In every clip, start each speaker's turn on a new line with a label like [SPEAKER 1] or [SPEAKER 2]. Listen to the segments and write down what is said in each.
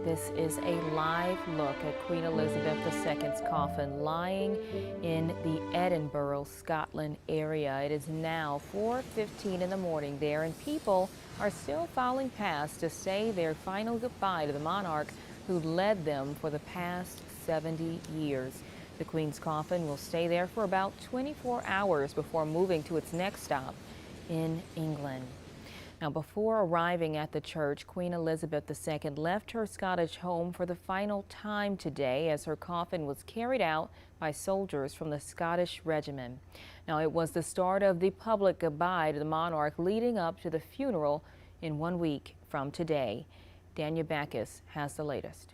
[SPEAKER 1] This is a live look at Queen Elizabeth II's coffin lying in the Edinburgh, Scotland area. It is now 4:15 in the morning there, and people are still filing past to say their final goodbye to the monarch who led them for the past 70 years. The Queen's coffin will stay there for about 24 hours before moving to its next stop in England. Now, before arriving at the church, Queen Elizabeth II left her Scottish home for the final time today as her coffin was carried out by soldiers from the Scottish Regiment. Now, it was the start of the public goodbye to the monarch leading up to the funeral in 1 week from today. Daniel Backus has the latest.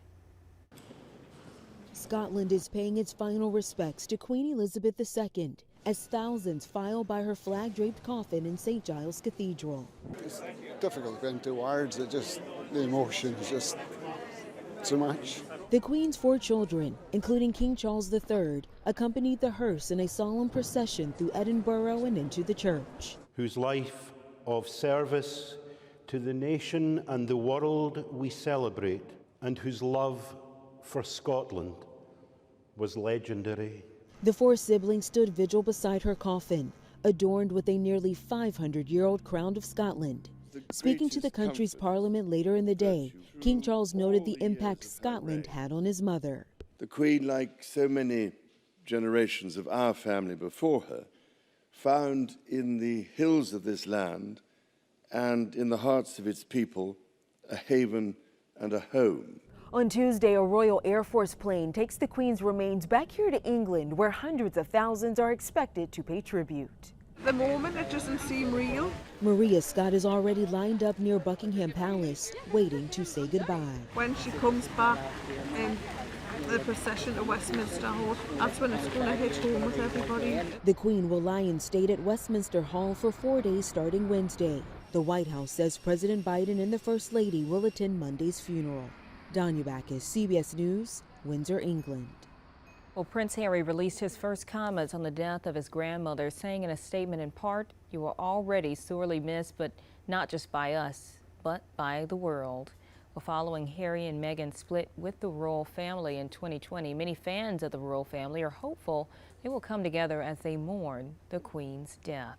[SPEAKER 2] Scotland is paying its final respects to Queen Elizabeth II as thousands file by her flag-draped coffin in St. Giles Cathedral.
[SPEAKER 3] It's difficult to put into words. The emotion is just so much.
[SPEAKER 2] The Queen's 4 children, including King Charles III, accompanied the hearse in a solemn procession through Edinburgh and into the church.
[SPEAKER 4] Whose life of service to the nation and the world we celebrate, and whose love for Scotland was legendary.
[SPEAKER 2] The 4 siblings stood vigil beside her coffin, adorned with a nearly 500-year-old crown of Scotland. Speaking to the country's parliament later in the day, King Charles noted the impact Scotland had on his mother.
[SPEAKER 5] The Queen, like so many generations of our family before her, found in the hills of this land and in the hearts of its people a haven and a home.
[SPEAKER 2] On Tuesday, a Royal Air Force plane takes the Queen's remains back here to England, where hundreds of thousands are expected to pay tribute.
[SPEAKER 6] At the moment, it doesn't seem real.
[SPEAKER 2] Maria Scott is already lined up near Buckingham Palace, waiting to say goodbye.
[SPEAKER 6] When she comes back in the procession to Westminster Hall, that's when it's going to hit home with everybody.
[SPEAKER 2] The Queen will lie in state at Westminster Hall for 4 days starting Wednesday. The White House says President Biden and the First Lady will attend Monday's funeral. Danya Backus, CBS News, Windsor, England.
[SPEAKER 1] Well, Prince Harry released his first comments on the death of his grandmother, saying in a statement, in part, "You are already sorely missed, but not just by us, but by the world." Well, following Harry and Meghan's split with the royal family in 2020, many fans of the royal family are hopeful they will come together as they mourn the Queen's death.